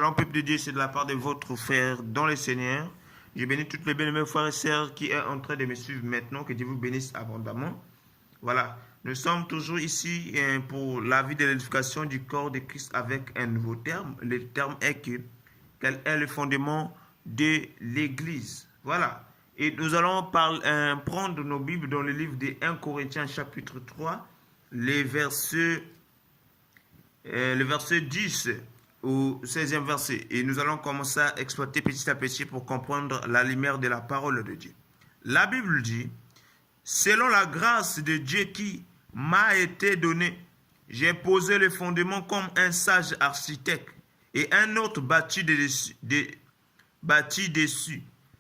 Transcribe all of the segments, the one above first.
Shalom, peuple de Dieu, c'est de la part de votre frère dans le Seigneur. Je bénis toutes les bien-aimés frères et sœurs qui sont en train de me suivre maintenant. Que Dieu vous bénisse abondamment. Voilà, nous sommes toujours ici pour la vie de l'édification du corps de Christ avec un nouveau terme. Le terme est quel est le fondement de l'Église. Voilà, et nous allons prendre nos Bibles dans le livre de 1 Corinthiens chapitre 3, le verset 10 au 16e verset. Et nous allons commencer à exploiter petit à petit pour comprendre la lumière de la parole de Dieu. La Bible dit, selon la grâce de Dieu qui m'a été donnée, j'ai posé le fondement comme un sage architecte et un autre bâti dessus.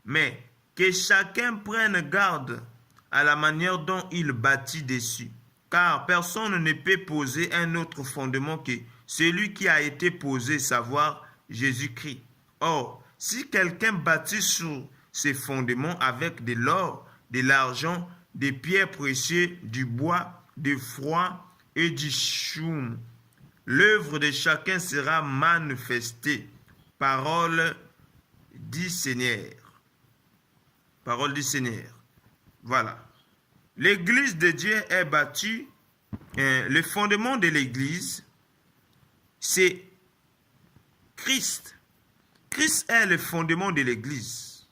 Mais que chacun prenne garde à la manière dont il bâtit dessus. Car personne ne peut poser un autre fondement que celui qui a été posé, savoir Jésus-Christ. Or, si quelqu'un bâtit sur ces fondements avec de l'or, de l'argent, des pierres précieuses, du bois, du froid et du choum, l'œuvre de chacun sera manifestée. Parole du Seigneur. Parole du Seigneur. Voilà. L'église de Dieu est bâtie. Le fondement de l'église, c'est Christ. Christ est le fondement de l'église.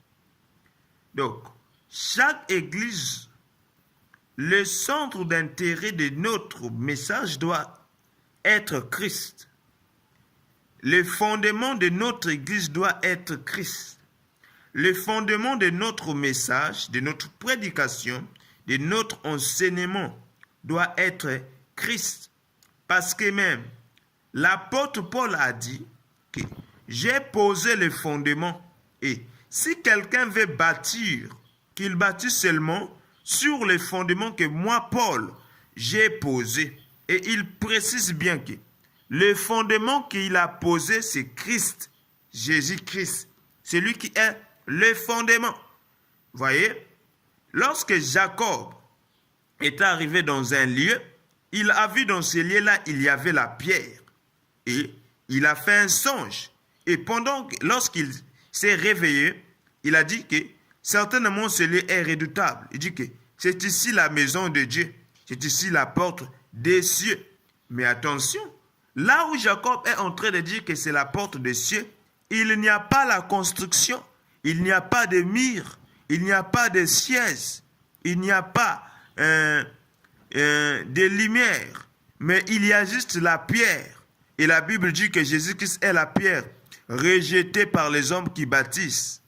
Donc, chaque église, le centre d'intérêt de notre message doit être Christ. Le fondement de notre église doit être Christ. Le fondement de notre message, de notre prédication, de notre enseignement doit être Christ. Parce que même l'apôtre Paul a dit que j'ai posé le fondement et si quelqu'un veut bâtir, qu'il bâtisse seulement sur les fondements que moi, Paul, j'ai posé. Et il précise bien que le fondement qu'il a posé, c'est Christ, Jésus-Christ. C'est lui qui est le fondement. Voyez, lorsque Jacob est arrivé dans un lieu, il a vu dans ce lieu-là, il y avait la pierre. Et il a fait un songe. Et lorsqu'il s'est réveillé, il a dit que certainement ce lieu est redoutable. Il dit que c'est ici la maison de Dieu. C'est ici la porte des cieux. Mais attention, là où Jacob est en train de dire que c'est la porte des cieux, il n'y a pas la construction. Il n'y a pas de murs. Il n'y a pas de sièges. Il n'y a pas de lumière. Mais il y a juste la pierre. Et la Bible dit que Jésus-Christ est la pierre rejetée par les hommes qui bâtissent.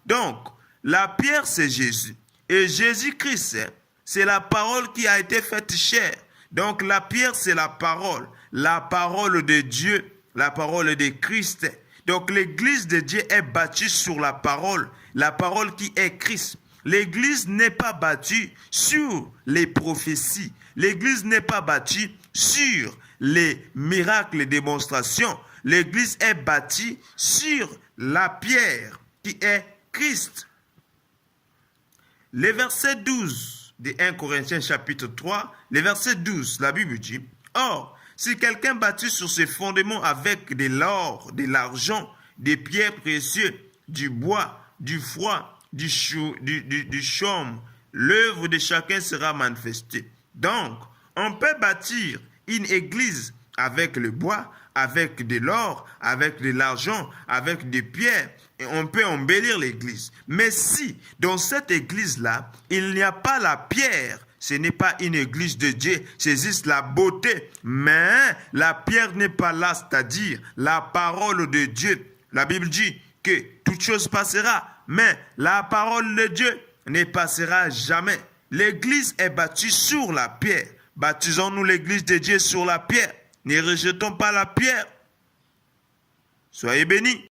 Donc, la pierre, c'est Jésus. Et Jésus-Christ, c'est la parole qui a été faite chair. Donc, la pierre, c'est la parole de Dieu, la parole de Christ. Donc, l'église de Dieu est bâtie sur la parole qui est Christ. L'église n'est pas bâtie sur les prophéties. L'église n'est pas bâtie sur les miracles et démonstrations. L'église est bâtie sur la pierre qui est Christ. Le verset 12 de 1 Corinthiens chapitre 3, le verset 12, la Bible dit, « Or, si quelqu'un bâtit sur ses fondements avec de l'or, de l'argent, des pierres précieuses, du bois, du froid, du chaume, l'œuvre de chacun sera manifestée. » Donc, on peut bâtir une église avec le bois, avec de l'or, avec de l'argent, avec des pierres, et on peut embellir l'église. Mais si dans cette église-là, il n'y a pas la pierre, ce n'est pas une église de Dieu, c'est juste la beauté. Mais la pierre n'est pas là, c'est-à-dire la parole de Dieu. La Bible dit que toute chose passera, mais la parole de Dieu ne passera jamais. L'église est bâtie sur la pierre. Baptisons-nous l'église de Dieu sur la pierre. Ne rejetons pas la pierre. Soyez bénis.